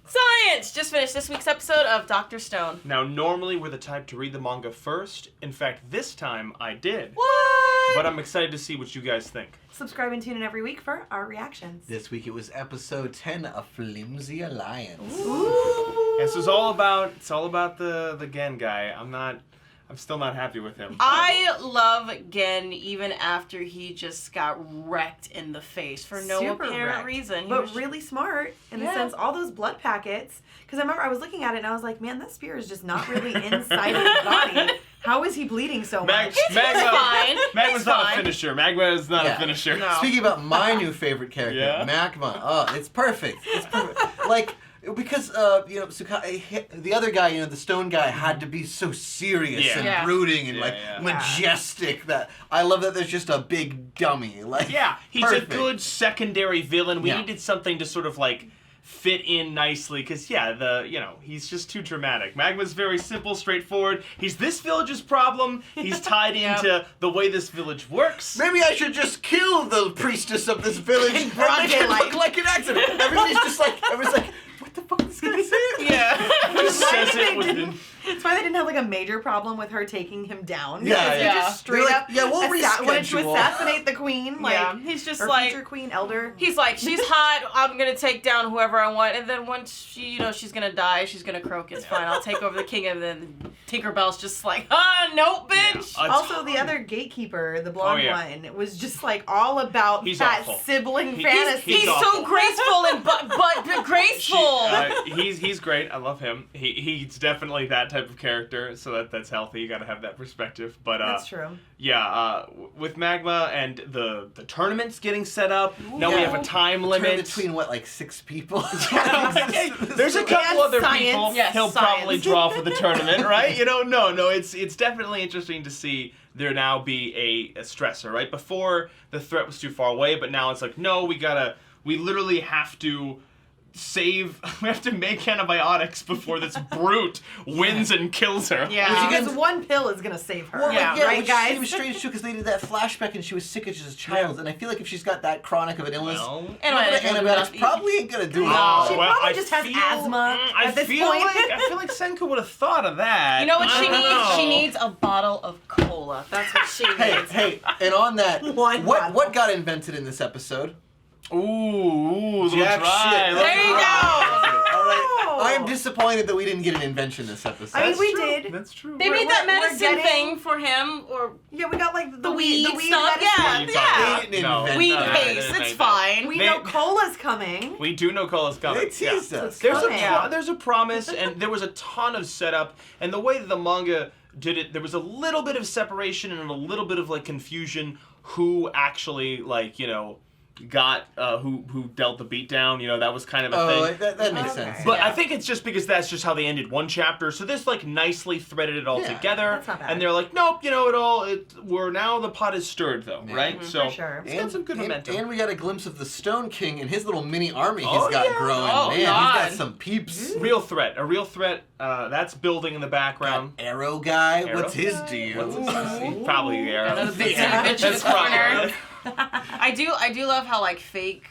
Science! Just finished this week's episode of Dr. Stone. Now, normally we're the type to read the manga first. In fact, this time I did. What? But I'm excited to see what you guys think. Subscribe and tune in every week for our reactions. This week it was episode 10, A Flimsy Alliance. Ooh. And so it's all about the Gen guy. I'm still not happy with him. I love Gen even after he just got wrecked in the face for no Super apparent wrecked, reason. He but was really smart in the Yeah. sense, all those blood packets. Because I remember I was looking at it and I was like, man, that spear is just not really inside of his body. How is he bleeding so much? fine. Magma's He's not fine. a finisher. Magma is not Yeah. a finisher. No. Speaking about my new favorite character, Yeah? Magma. Oh, it's perfect. It's perfect. Like, because, the other guy, the stone guy, had to be so serious Yeah. and Yeah. brooding and, Yeah. majestic that I love that there's just a big dummy. Like, Yeah, he's perfect. a good secondary villain. We Yeah. needed something to sort of fit in nicely, because he's just too dramatic. Magma's very simple, straightforward. He's this village's problem. He's tied into the way this village works. Maybe I should just kill the priestess of this village and broad make it daylight. look like an accident. Everybody's like, what the fuck is this guy saying? Yeah. He says they it with didn't- That's why they didn't have a major problem with her taking him down. Yeah, Because they yeah. just straight They're like, up yeah, we'll wanted to reschedule. assassinate the queen. Yeah, he's just or like- future queen, elder. He's like, she's hot, I'm gonna take down whoever I want, and then once she's gonna die, she's gonna croak, it's fine, I'll take over the king, and then Tinkerbell's just like, nope, bitch! Yeah. Also, the other gatekeeper, the blonde yeah. one, was just like all about He's that awful. sibling He's fantasy. He's so awful. graceful and but graceful! He's great. I love him. He's definitely that type of character, so that's healthy. You got to have that perspective. But That's true. yeah, with Magma and the tournaments getting set up, now we Yeah. have a time Turn limit. between, 6 people? Hey, there's a couple And other science. people Yes, he'll science. probably draw for the tournament, right? No, it's definitely interesting to see there now be a stressor, right? Before the threat was too far away, but now it's like, no, we literally have to we have to make antibiotics before this brute wins and kills her. Yeah. Because one pill is gonna save her. Well, right, which guys? seems strange too, because they did that flashback and she was sick as a child, and I feel like if she's got that chronic of an illness, antibiotics probably ain't gonna do it. No. She Well, probably I just has feel- asthma at this point. I feel like Senku would have thought of that. You know what I she don't needs? know. She needs a bottle of cola. That's what she needs. Hey, and on that, One what bottle. got invented in this episode? Ooh, little Jack dry. shit. There you go. All right, I am disappointed that we didn't get an invention this episode. I mean, we True. did. That's true. They We're- made that we're medicine getting- thing for him, or Yeah, we got like the weed stuff. medicine. Yeah, What are you yeah. talking They didn't about? invent Weed that. paste. It's fine. We They- know cola's coming. We do know Cola's coming. They teased Yeah. us. There's coming. there's a promise, and there was a ton of setup, and the way that the manga did it, there was a little bit of separation and a little bit of confusion who actually got who dealt the beatdown. That was kind of a thing. That makes Okay. sense. But Yeah. I think it's just because that's just how they ended one chapter. So this nicely threaded it all Yeah, together, that's not bad. and they're like, nope, we're now the pot is stirred though, Yeah. right? So For sure. it's got some good momentum. And we got a glimpse of the Stone King and his little mini army he's Oh, got yeah. growing. Oh, Man, God. he's got some peeps. a real threat that's building in the background. Arrow guy, Arrow what's his guy? deal? He's probably the arrow. Another big Yeah, bitch in that's the corner. probably- I do love how fake.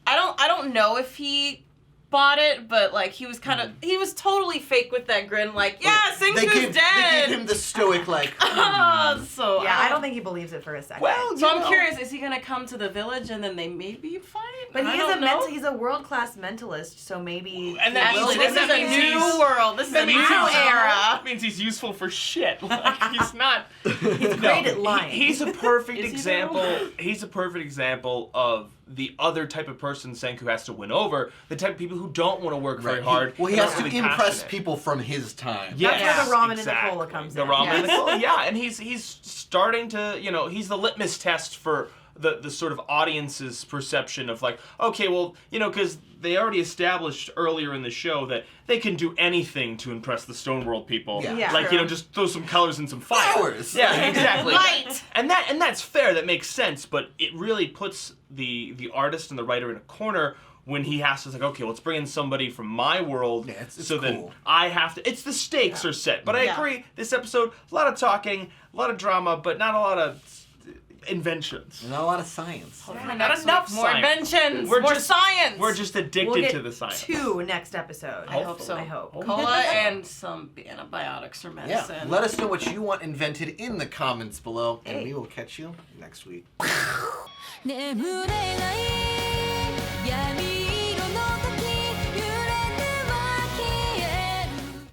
I don't know if he bought it, but he was he was totally fake with that grin. Senku's They dead. gave him the stoic So Yeah, I don't think he believes it for a second. Well, So you I'm know. curious, is he gonna come to the village and then they maybe fight? But I he don't is know. he's a world-class mentalist, so maybe... And that Actually, means- this is a new world. This is a That new means he's- era. That means he's useful for shit. He's not. He's great at lying. He's a perfect Is he example. though? He's a perfect example of the other type of person Senku has to win over. The type of people who don't want to work very hard. Well, he and has are to really impress passionate. people from his time. Yes, That's where the ramen and the exactly. cola comes The in. ramen and the Yes. cola, yeah. And he's starting to, he's the litmus test for the sort of audience's perception of okay, well, because they already established earlier in the show that they can do anything to impress the Stone World people. Yeah. Yeah. True. Just throw some colors and some fire. Flowers. Yeah, exactly. Light. And that's fair. That makes sense. But it really puts the artist and the writer in a corner when he has to, like, okay, let's bring in somebody from my world. Yeah, it's so then cool. I have to, it's the stakes are set. But I Yeah. agree, this episode, a lot of talking, a lot of drama, but not a lot of inventions. Not a lot of science. Hopefully Not next enough week, more science. inventions, We're more just- science. We're just addicted We'll get to the science. 2 next episode. I hope so. I hope. Cola and some antibiotics or Yeah. medicine. Let us know what you want invented in the comments below, and Hey. we will catch you next week. 眠れない